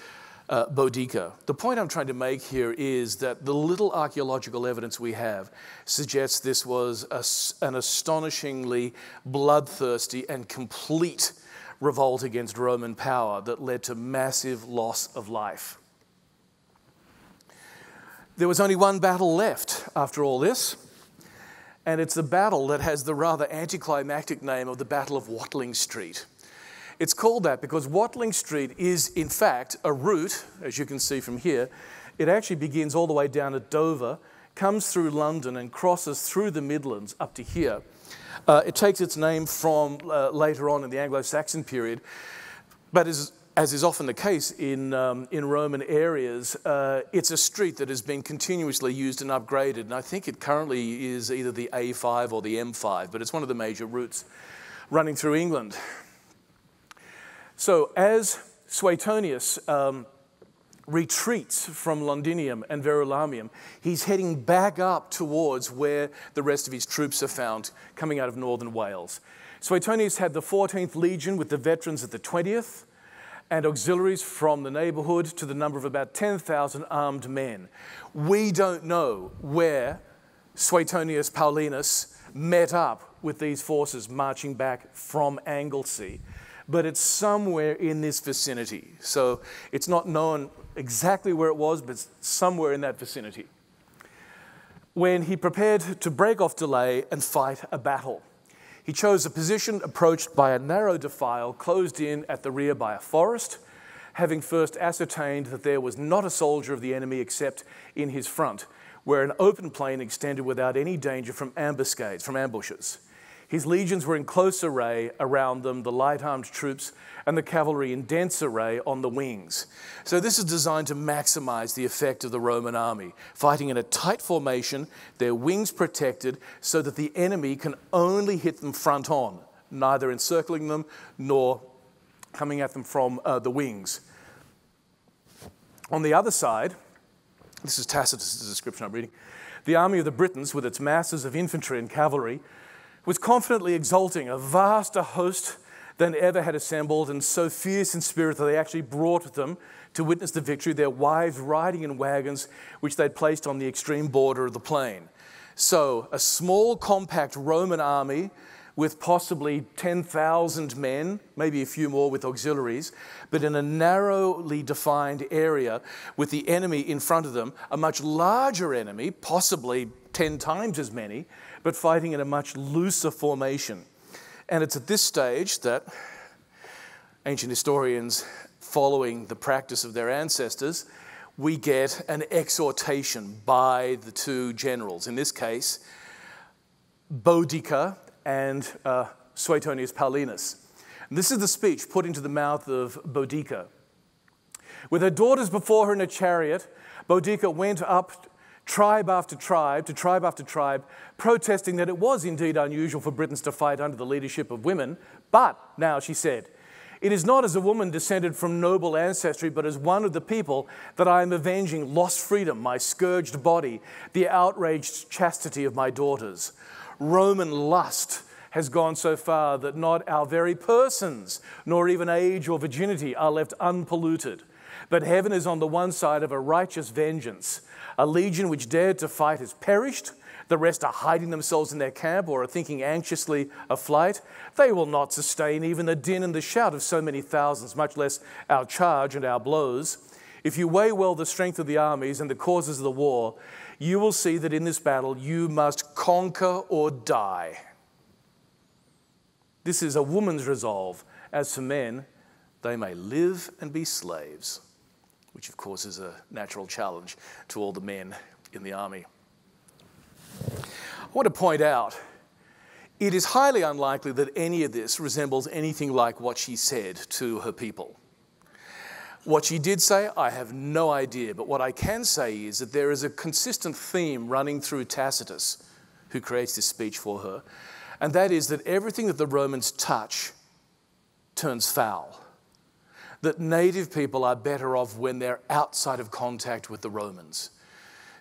Boudica. The point I'm trying to make here is that the little archaeological evidence we have suggests this was an astonishingly bloodthirsty and complete revolt against Roman power that led to massive loss of life. There was only one battle left after all this, and it's the battle that has the rather anticlimactic name of the Battle of Wattling Street. It's called that because Wattling Street is, in fact, a route, as you can see from here. It actually begins all the way down at Dover, comes through London and crosses through the Midlands up to here. It takes its name from later on in the Anglo-Saxon period, but as is often the case in Roman areas, it's a street that has been continuously used and upgraded, and I think it currently is either the A5 or the M5, but it's one of the major routes running through England. So as Suetonius retreats from Londinium and Verulamium, he's heading back up towards where the rest of his troops are found, coming out of northern Wales. Suetonius had the 14th Legion with the veterans at the 20th, and auxiliaries from the neighborhood to the number of about 10,000 armed men. We don't know where Suetonius Paulinus met up with these forces marching back from Anglesey, but it's somewhere in this vicinity. So it's not known exactly where it was, but somewhere in that vicinity. When he prepared to break off delay and fight a battle, he chose a position approached by a narrow defile closed in at the rear by a forest, having first ascertained that there was not a soldier of the enemy except in his front, where an open plain extended without any danger from ambuscades, from ambushes. His legions were in close array around them, the light-armed troops and the cavalry in dense array on the wings. So this is designed to maximize the effect of the Roman army, fighting in a tight formation, their wings protected, so that the enemy can only hit them front on, neither encircling them nor coming at them from the wings. On the other side, this is Tacitus' description I'm reading, the army of the Britons, with its masses of infantry and cavalry, was confidently exulting, a vaster host than ever had assembled, and so fierce in spirit that they actually brought with them to witness the victory their wives riding in wagons which they'd placed on the extreme border of the plain. So a small, compact Roman army with possibly 10,000 men, maybe a few more with auxiliaries, but in a narrowly defined area with the enemy in front of them, a much larger enemy, possibly 10 times as many, but fighting in a much looser formation. And it's at this stage that ancient historians, following the practice of their ancestors, we get an exhortation by the two generals. In this case, Boudica and Suetonius Paulinus. And this is the speech put into the mouth of Boudica. With her daughters before her in a chariot, Boudica went up tribe after tribe, protesting that it was indeed unusual for Britons to fight under the leadership of women. But, now she said, it is not as a woman descended from noble ancestry, but as one of the people that I am avenging lost freedom, my scourged body, the outraged chastity of my daughters. Roman lust has gone so far that not our very persons, nor even age or virginity, are left unpolluted. But heaven is on the one side of a righteous vengeance. A legion which dared to fight has perished. The rest are hiding themselves in their camp or are thinking anxiously of flight. They will not sustain even the din and the shout of so many thousands, much less our charge and our blows. If you weigh well the strength of the armies and the causes of the war, you will see that in this battle you must conquer or die. This is a woman's resolve. As for men, they may live and be slaves, which of course is a natural challenge to all the men in the army. I want to point out, it is highly unlikely that any of this resembles anything like what she said to her people. What she did say, I have no idea, but what I can say is that there is a consistent theme running through Tacitus, who creates this speech for her, and that is that everything that the Romans touch turns foul. That native people are better off when they're outside of contact with the Romans.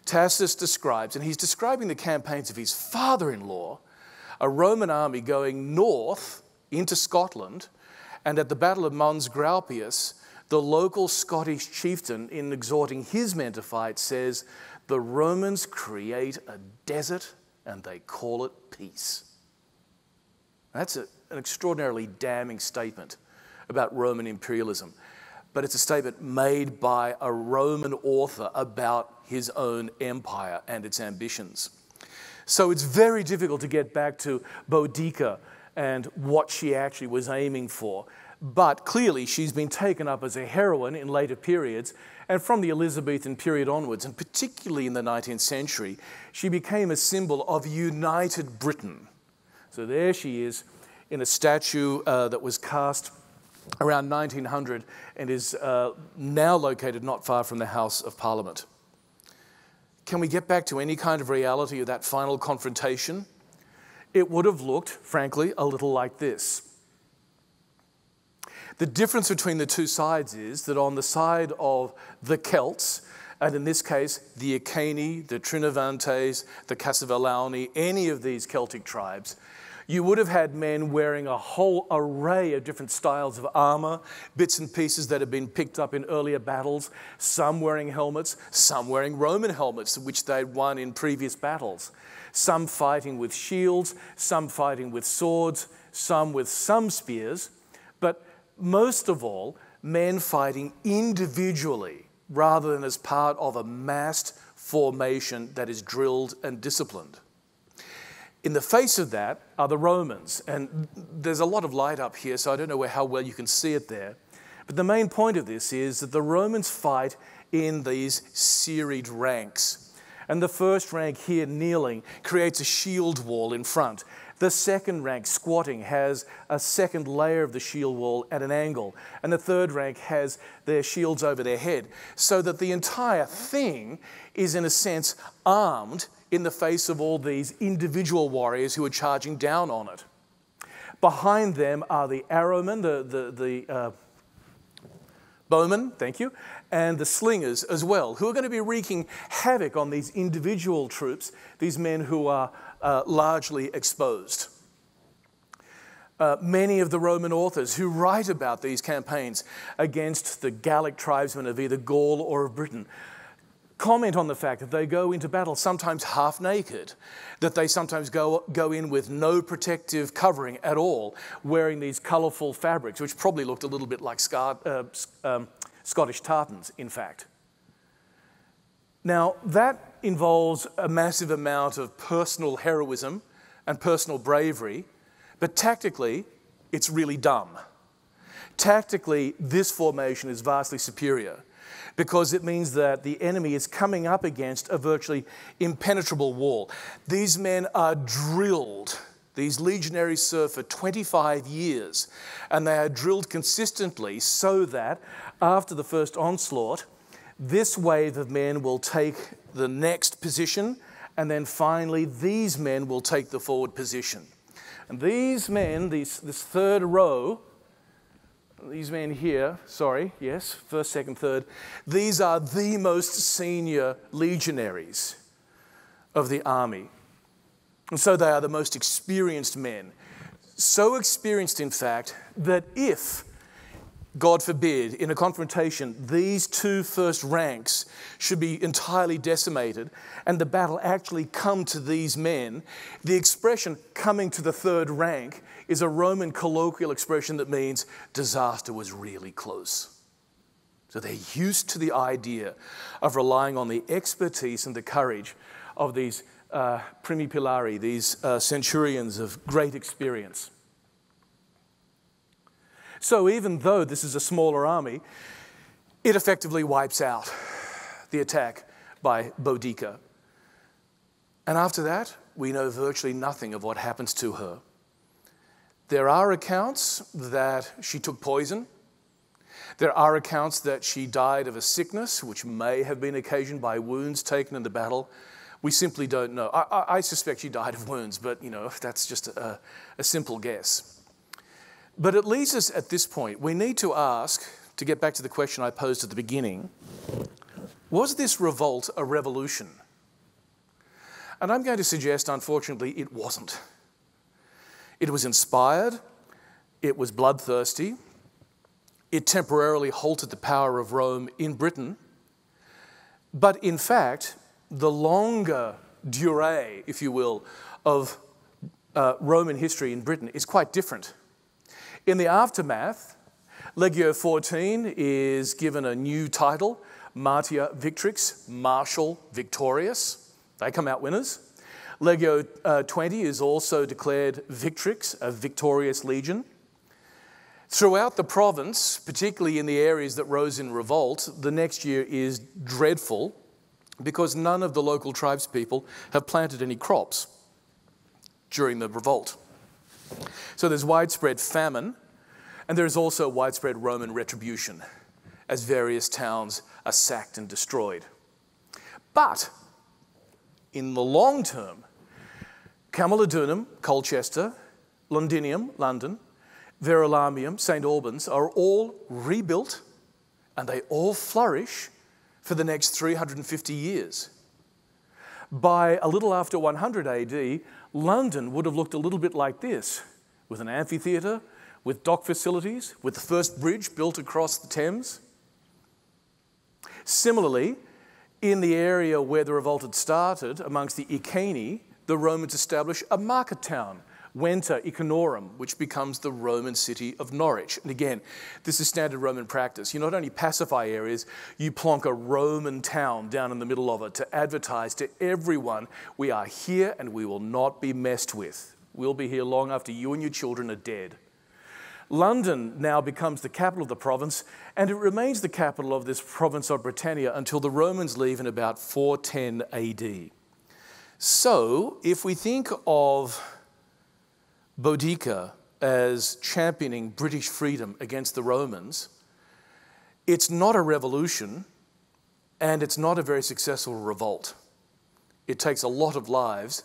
Tacitus describes, and he's describing the campaigns of his father-in-law, a Roman army going north into Scotland, and at the Battle of Mons Graupius, the local Scottish chieftain, in exhorting his men to fight, says, the Romans create a desert and they call it peace. That's an extraordinarily damning statement about Roman imperialism, but it's a statement made by a Roman author about his own empire and its ambitions. So it's very difficult to get back to Boudica and what she actually was aiming for. But clearly she's been taken up as a heroine in later periods, and from the Elizabethan period onwards, and particularly in the 19th century, she became a symbol of united Britain. So there she is in a statue that was cast around 1900 and is now located not far from the House of Parliament. Can we get back to any kind of reality of that final confrontation? It would have looked, frankly, a little like this. The difference between the two sides is that on the side of the Celts, and in this case, the Iceni, the Trinovantes, the Cassivellani, any of these Celtic tribes, you would have had men wearing a whole array of different styles of armor, bits and pieces that had been picked up in earlier battles, some wearing helmets, some wearing Roman helmets, which they'd won in previous battles, some fighting with shields, some fighting with swords, some with some spears, but most of all, men fighting individually rather than as part of a massed formation that is drilled and disciplined. In the face of that are the Romans, and there's a lot of light up here, so I don't know how well you can see it there. But the main point of this is that the Romans fight in these serried ranks. And the first rank here, kneeling, creates a shield wall in front. The second rank, squatting, has a second layer of the shield wall at an angle. And the third rank has their shields over their head. So that the entire thing is, in a sense, armed in the face of all these individual warriors who are charging down on it. Behind them are the arrowmen, the bowmen, thank you, and the slingers as well, who are going to be wreaking havoc on these individual troops, these men who are largely exposed. Many of the Roman authors who write about these campaigns against the Gallic tribesmen of either Gaul or of Britain comment on the fact that they go into battle sometimes half naked, that they sometimes go in with no protective covering at all, wearing these colourful fabrics, which probably looked a little bit like Scottish tartans, in fact. Now, that involves a massive amount of personal heroism and personal bravery, but tactically, it's really dumb. Tactically, this formation is vastly superior because it means that the enemy is coming up against a virtually impenetrable wall. These men are drilled. These legionaries serve for 25 years, and they are drilled consistently so that after the first onslaught, this wave of men will take the next position, and then finally these men will take the forward position. And these men, this third row, these men here, first, second, third, these are the most senior legionaries of the army. And so they are the most experienced men. So experienced, in fact, that if, God forbid, in a confrontation, these two first ranks should be entirely decimated and the battle actually come to these men, the expression coming to the third rank is a Roman colloquial expression that means disaster was really close. So they're used to the idea of relying on the expertise and the courage of these primi pilari, these centurions of great experience. So even though this is a smaller army, it effectively wipes out the attack by Boudica. And after that, we know virtually nothing of what happens to her. There are accounts that she took poison. There are accounts that she died of a sickness, which may have been occasioned by wounds taken in the battle. We simply don't know. I suspect she died of wounds, but that's just a simple guess. But it leads us at this point, we need to ask, to get back to the question I posed at the beginning, was this revolt a revolution? And I'm going to suggest, unfortunately, it wasn't. It was inspired, it was bloodthirsty, it temporarily halted the power of Rome in Britain, but in fact, the longer durée, if you will, of Roman history in Britain is quite different. In the aftermath, Legio 14 is given a new title, Martia Victrix, Martial Victorious. They come out winners. Legio 20 is also declared Victrix, a victorious legion. Throughout the province, particularly in the areas that rose in revolt, the next year is dreadful because none of the local tribespeople have planted any crops during the revolt. So there's widespread famine, and there is also widespread Roman retribution as various towns are sacked and destroyed. But in the long term, Camalodunum, Colchester, Londinium, London, Verulamium, St. Albans are all rebuilt, and they all flourish for the next 350 years. By a little after 100 AD, London would have looked a little bit like this, with an amphitheatre, with dock facilities, with the first bridge built across the Thames. Similarly, in the area where the revolt had started, amongst the Iceni, the Romans established a market town, Venta Icenorum, which becomes the Roman city of Norwich. And again, this is standard Roman practice. You not only pacify areas, you plonk a Roman town down in the middle of it to advertise to everyone, we are here and we will not be messed with. We'll be here long after you and your children are dead. London now becomes the capital of the province, and it remains the capital of this province of Britannia until the Romans leave in about 410 AD. So, if we think of Boudica as championing British freedom against the Romans, it's not a revolution and it's not a very successful revolt. It takes a lot of lives,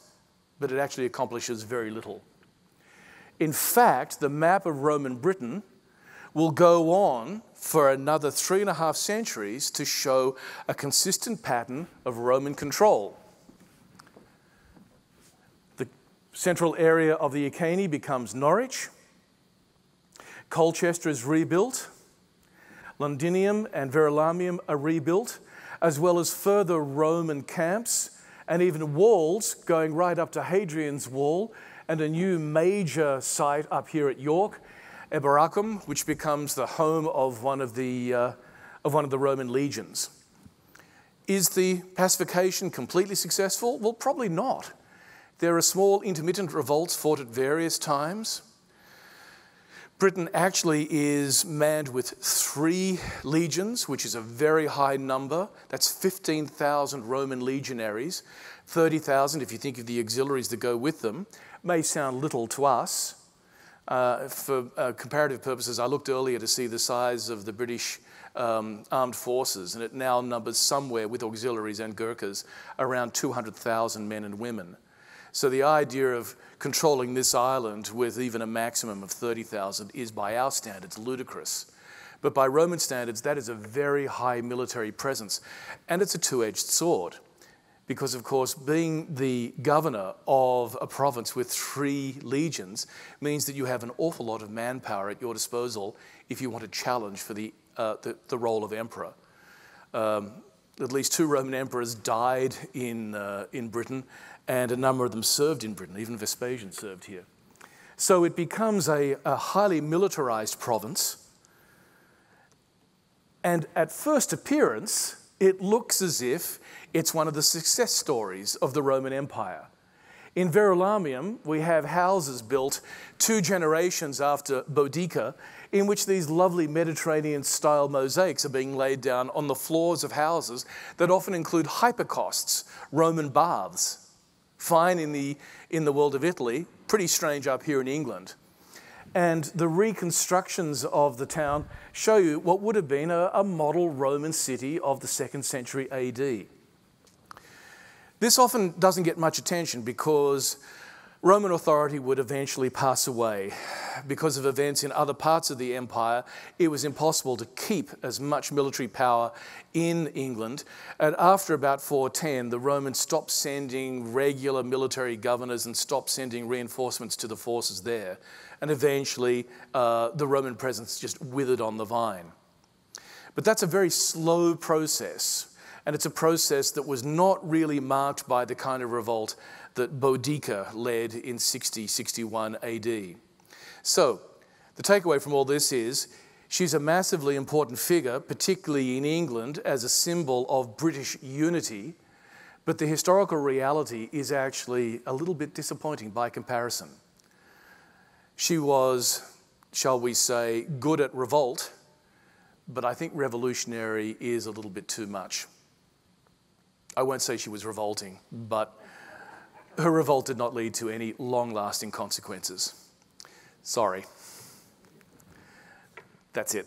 but it actually accomplishes very little. In fact, the map of Roman Britain will go on for another 3.5 centuries to show a consistent pattern of Roman control. The central area of the Iceni becomes Norwich. Colchester is rebuilt. Londinium and Verulamium are rebuilt, as well as further Roman camps and even walls going right up to Hadrian's Wall, and a new major site up here at York, Epigraphy, which becomes the home of one of the Roman legions. Is the pacification completely successful? Well, probably not. There are small intermittent revolts fought at various times. Britain actually is manned with 3 legions, which is a very high number. That's 15,000 Roman legionaries. 30,000, if you think of the auxiliaries that go with them, may sound little to us. For comparative purposes, I looked earlier to see the size of the British armed forces, and it now numbers somewhere, with auxiliaries and Gurkhas, around 200,000 men and women. So the idea of controlling this island with even a maximum of 30,000 is, by our standards, ludicrous. But by Roman standards, that is a very high military presence. And it's a two-edged sword. Because, of course, being the governor of a province with 3 legions means that you have an awful lot of manpower at your disposal if you want to challenge for the role of emperor. At least 2 Roman emperors died in Britain, and a number of them served in Britain. Even Vespasian served here. So it becomes a highly militarized province. And at first appearance, it looks as if it's one of the success stories of the Roman Empire. In Verulamium, we have houses built 2 generations after Boudica, in which these lovely Mediterranean-style mosaics are being laid down on the floors of houses that often include hypocausts, Roman baths. Fine in the world of Italy, pretty strange up here in England. And the reconstructions of the town show you what would have been a model Roman city of the 2nd century AD. This often doesn't get much attention because Roman authority would eventually pass away. Because of events in other parts of the empire, it was impossible to keep as much military power in England. And after about 410, the Romans stopped sending regular military governors and stopped sending reinforcements to the forces there. And eventually, the Roman presence just withered on the vine. But that's a very slow process. And it's a process that was not really marked by the kind of revolt that Boudica led in 60-61 AD. So, the takeaway from all this is, she's a massively important figure, particularly in England, as a symbol of British unity, but the historical reality is actually a little bit disappointing by comparison. She was, shall we say, good at revolt, but I think revolutionary is a little bit too much. I won't say she was revolting, but her revolt did not lead to any long-lasting consequences. Sorry. That's it.